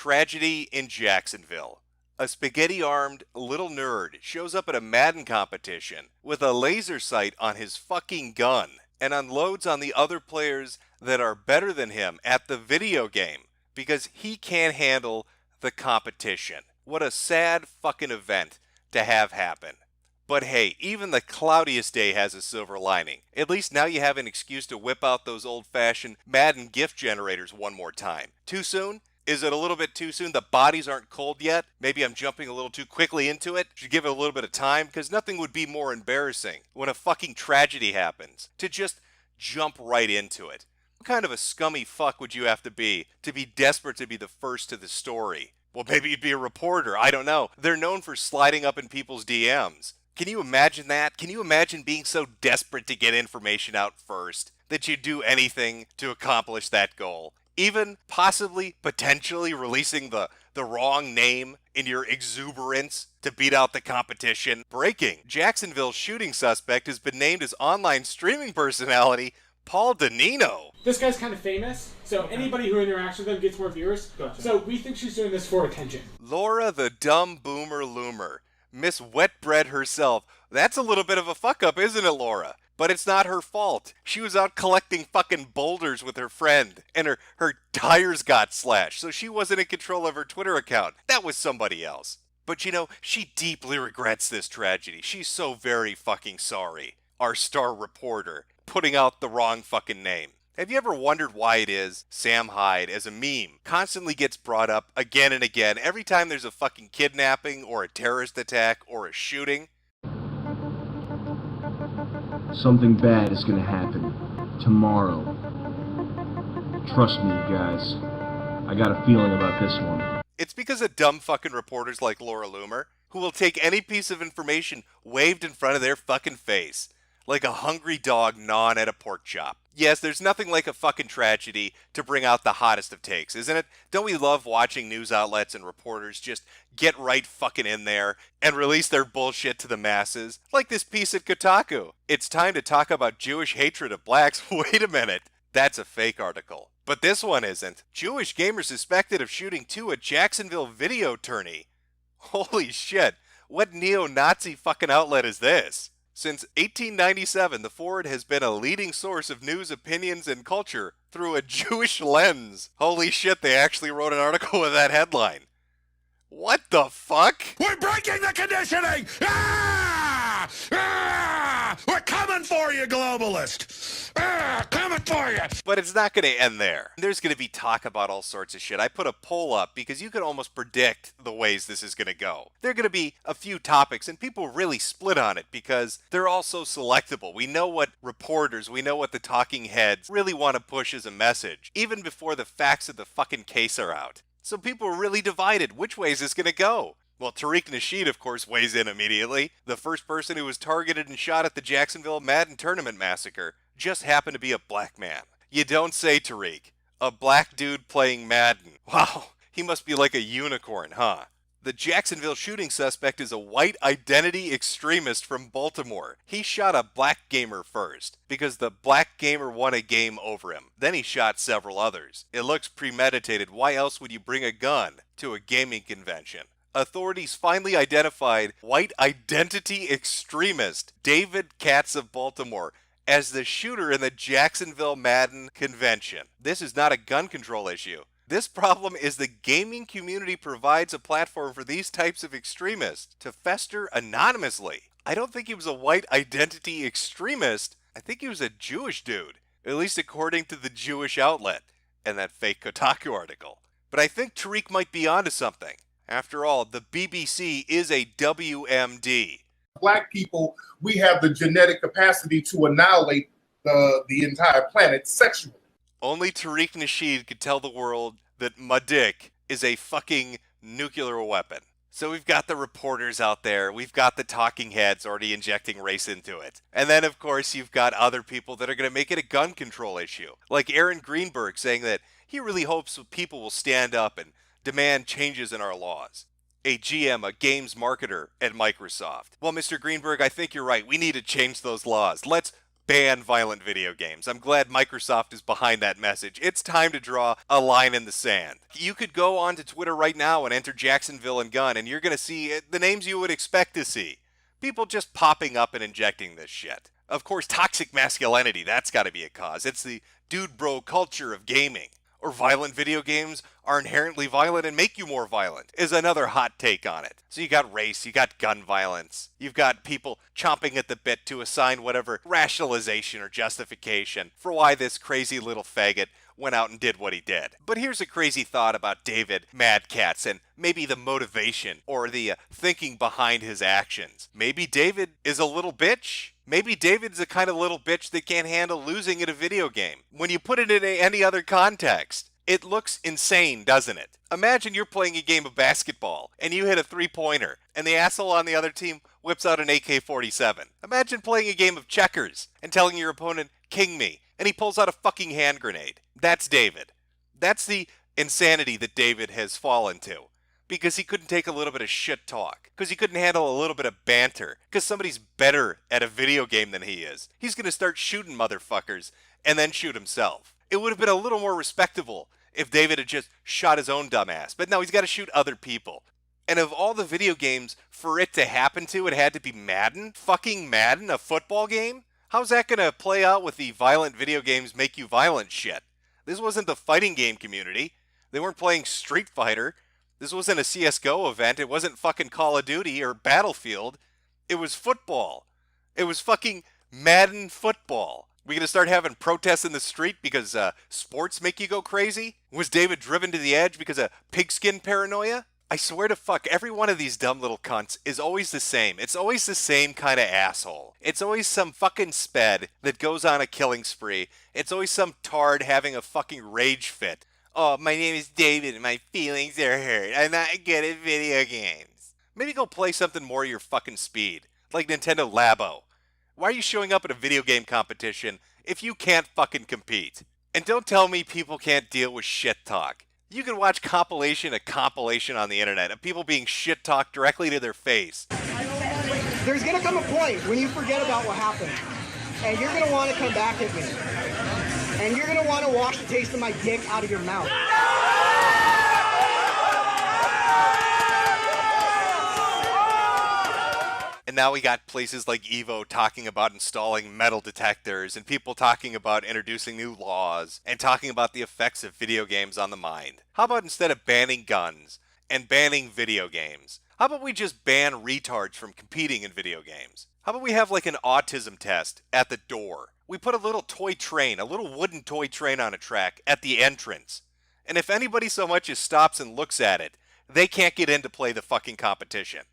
Tragedy in Jacksonville. A spaghetti-armed little nerd shows up at a Madden competition with a laser sight on his fucking gun and unloads on the other players that are better than him at the video game because he can't handle the competition. What a sad fucking event to have happen. But hey, even the cloudiest day has a silver lining. At least now you have an excuse to whip out those old-fashioned Madden gift generators one more time. Too soon? Is it a little bit too soon? The bodies aren't cold yet? Maybe I'm jumping a little too quickly into it? Should give it a little bit of time? Because nothing would be more embarrassing when a fucking tragedy happens to just jump right into it. What kind of a scummy fuck would you have to be desperate to be the first to the story? Well, maybe you'd be a reporter. I don't know. They're known for sliding up in people's DMs. Can you imagine that? Can you imagine being so desperate to get information out first that you'd do anything to accomplish that goal? Even possibly, potentially releasing the wrong name in your exuberance to beat out the competition. Breaking. Jacksonville's shooting suspect has been named as online streaming personality Paul Danino. This guy's kind of famous, so anybody who interacts with him gets more viewers. Gotcha. So we think she's doing this for attention. Laura the dumb boomer loomer. Miss Wetbread herself. That's a little bit of a fuck up, isn't it, Laura? But it's not her fault. She was out collecting fucking boulders with her friend, and her tires got slashed, so she wasn't in control of her Twitter account. That was somebody else. But you know, she deeply regrets this tragedy. She's so very fucking sorry. Our star reporter, putting out the wrong fucking name. Have you ever wondered why it is Sam Hyde, as a meme, constantly gets brought up again and again every time there's a fucking kidnapping or a terrorist attack or a shooting? Something bad is gonna happen tomorrow. Trust me, you guys. I got a feeling about this one. It's because of dumb fucking reporters like Laura Loomer, who will take any piece of information waved in front of their fucking face, like a hungry dog gnawing at a pork chop. Yes, there's nothing like a fucking tragedy to bring out the hottest of takes, isn't it? Don't we love watching news outlets and reporters just get right fucking in there and release their bullshit to the masses? Like this piece at Kotaku. It's time to talk about Jewish hatred of blacks. Wait a minute. That's a fake article. But this one isn't. Jewish gamer suspected of shooting two at Jacksonville video tourney. Holy shit. What neo-Nazi fucking outlet is this? Since 1897, the Forward has been a leading source of news, opinions, and culture through a Jewish lens. Holy shit, they actually wrote an article with that headline. What the fuck? We're breaking the conditioning! Ah! Ah! We're coming for you, globalist! Ah! Coming for you! But it's not going to end there. There's going to be talk about all sorts of shit. I put a poll up because you can almost predict the ways this is going to go. There are going to be a few topics, and people really split on it because they're all so selectable. We know what reporters, we know what the talking heads really want to push as a message, even before the facts of the fucking case are out. So people are really divided. Which way is this going to go? Well, Tariq Nasheed, of course, weighs in immediately. The first person who was targeted and shot at the Jacksonville Madden Tournament massacre just happened to be a black man. You don't say, Tariq. A black dude playing Madden. Wow, he must be like a unicorn, huh? The Jacksonville shooting suspect is a white identity extremist from Baltimore. He shot a black gamer first, because the black gamer won a game over him. Then he shot several others. It looks premeditated. Why else would you bring a gun to a gaming convention? Authorities finally identified white identity extremist David Katz of Baltimore as the shooter in the Jacksonville Madden convention. This is not a gun control issue. This problem is the gaming community provides a platform for these types of extremists to fester anonymously. I don't think he was a white identity extremist. I think he was a Jewish dude, at least according to the Jewish outlet and that fake Kotaku article. But I think Tariq might be onto something. After all, the BBC is a WMD. Black people, we have the genetic capacity to annihilate the entire planet sexually. Only Tariq Nasheed could tell the world that my dick is a fucking nuclear weapon. So we've got the reporters out there, we've got the talking heads already injecting race into it. And then, of course, you've got other people that are going to make it a gun control issue. Like Aaron Greenberg saying that he really hopes people will stand up and demand changes in our laws. A GM, a games marketer at Microsoft. Well, Mr. Greenberg, I think you're right. We need to change those laws. Let's ban violent video games. I'm glad Microsoft is behind that message. It's time to draw a line in the sand. You could go onto Twitter right now and enter Jacksonville and gun, and you're going to see the names you would expect to see. People just popping up and injecting this shit. Of course, toxic masculinity, that's got to be a cause. It's the dude bro culture of gaming. Or violent video games are inherently violent and make you more violent, is another hot take on it. So you got race, you got gun violence, you've got people chomping at the bit to assign whatever rationalization or justification for why this crazy little faggot went out and did what he did. But here's a crazy thought about David Mad Katz and maybe the motivation or the thinking behind his actions. Maybe David is a little bitch. Maybe David's the kind of little bitch that can't handle losing at a video game. When you put it in any other context, it looks insane, doesn't it? Imagine you're playing a game of basketball and you hit a three-pointer and the asshole on the other team whips out an AK-47. Imagine playing a game of checkers and telling your opponent, "King me," and he pulls out a fucking hand grenade. That's David. That's the insanity that David has fallen to. Because he couldn't take a little bit of shit talk. Because he couldn't handle a little bit of banter. Because somebody's better at a video game than he is. He's going to start shooting motherfuckers and then shoot himself. It would have been a little more respectable if David had just shot his own dumb ass. But no, he's got to shoot other people. And of all the video games for it to happen to, it had to be Madden? Fucking Madden, a football game? How's that going to play out with the violent video games make you violent shit? This wasn't the fighting game community. They weren't playing Street Fighter. This wasn't a CSGO event. It wasn't fucking Call of Duty or Battlefield. It was football. It was fucking Madden football. We gonna start having protests in the street because sports make you go crazy? Was David driven to the edge because of pigskin paranoia? I swear to fuck, every one of these dumb little cunts is always the same. It's always the same kind of asshole. It's always some fucking sped that goes on a killing spree. It's always some tard having a fucking rage fit. "Oh, my name is David and my feelings are hurt. I'm not good at video games." Maybe go play something more your fucking speed, like Nintendo Labo. Why are you showing up at a video game competition if you can't fucking compete? And don't tell me people can't deal with shit talk. You can watch compilation on the internet of people being shit talked directly to their face. There's gonna come a point when you forget about what happened, and you're gonna want to come back at me, and you're gonna want to wash the taste of my dick out of your mouth. And now we got places like Evo talking about installing metal detectors and people talking about introducing new laws and talking about the effects of video games on the mind. How about instead of banning guns and banning video games, how about we just ban retards from competing in video games? How about we have like an autism test at the door? We put a little toy train, a little wooden toy train on a track at the entrance. And if anybody so much as stops and looks at it, they can't get in to play the fucking competition.